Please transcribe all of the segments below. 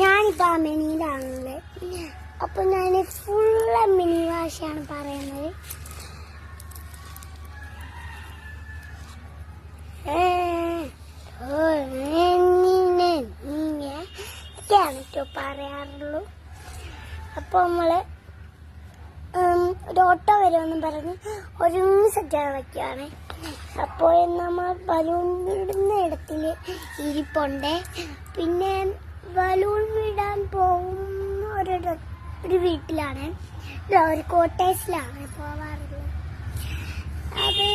ഞാനിപ്പോൾ അമ്മിനിയിലാണല്ലേ. അപ്പോൾ ഞാൻ ഫുൾ അമ്മിനി ഭാഷയാണ് പറയുന്നത്. ോ പറയാറുള്ളൂ. അപ്പോൾ നമ്മൾ ഒരു ഓട്ടോ വരുമെന്നും പറഞ്ഞ് ഒരുങ്ങി സെറ്റാണ് വയ്ക്കുകയാണ്. അപ്പോൾ നമ്മൾ ബലൂൺ വിടുന്ന ഇടത്തിൽ ഇരിപ്പുണ്ട്. പിന്നെ ബലൂൺ വിടാൻ പോകുന്ന ഒരു വീട്ടിലാണ്, ഒരു കോട്ടേഴ്സിലാണ് പോവാറുള്ളത്. അത്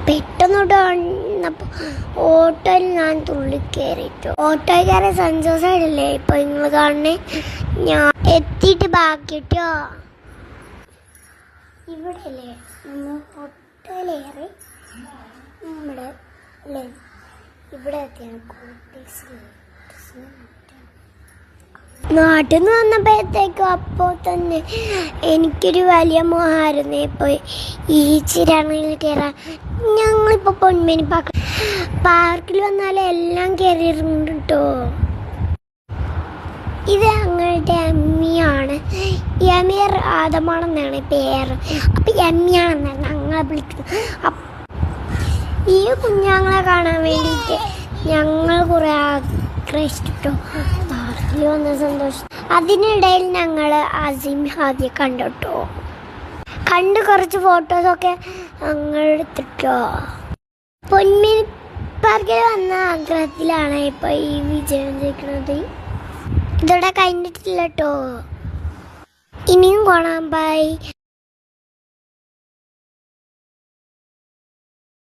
പെട്ടെന്നോട്ട് വന്നപ്പോൾ ഓട്ടോയിൽ ഞാൻ തുള്ളിക്കയറിയിട്ടു. ഓട്ടോയിൽ കയറിയ സന്തോഷമായില്ലേ ഇപ്പൊ നിങ്ങൾ കാണണേ. ഞാൻ എത്തിയിട്ട് ബാക്കിട്ടോ ഇവിടെ അല്ലേ നമ്മൾ ഓട്ടോയിലേറി നമ്മുടെ അല്ലേ ഇവിടെ എത്തിയാണ് കോട്ടേഴ്സിൽ. നാട്ടിൽ നിന്ന് വന്നപ്പോഴത്തേക്കും അപ്പോൾ തന്നെ എനിക്കൊരു വലിയ മോഹമായിരുന്നു ഇപ്പോൾ ഈ ചിരണയിൽ കയറാൻ. ഞങ്ങളിപ്പോൾ പൊന്മേനി പാർക്കിൽ വന്നാലും എല്ലാം കയറിയിട്ടുണ്ട് കേട്ടോ. ഇത് ഞങ്ങളുടെ എമ്മിയാണ്. എമിയർ ആദമാണെന്നാണ് പേര്. അപ്പം എമ്മിയാണെന്നാണ് ഞങ്ങളെ വിളിക്കുന്നത്. ഈ കുഞ്ഞുങ്ങളെ കാണാൻ വേണ്ടിയിട്ട് ഞങ്ങൾ കുറേ ആഗ്രഹിച്ചിട്ടോ പാർക്കിൽ വന്ന സന്തോഷം. അതിനിടയിൽ ഞങ്ങൾ അസീം ഹാദിയെ കണ്ടോ. കണ്ട് കുറച്ച് ഫോട്ടോസൊക്കെ ഞങ്ങൾ എടുത്തിട്ടോ. പൊന്മേനി പാർക്കിൽ വന്ന ആഗ്രഹത്തിലാണ് ഇപ്പോൾ ഈ വിജയം ജയിക്കുന്നത്. ഇതോടെ കഴിഞ്ഞിട്ടില്ല കേട്ടോ. ഇനിയും കാണാൻ ബൈ.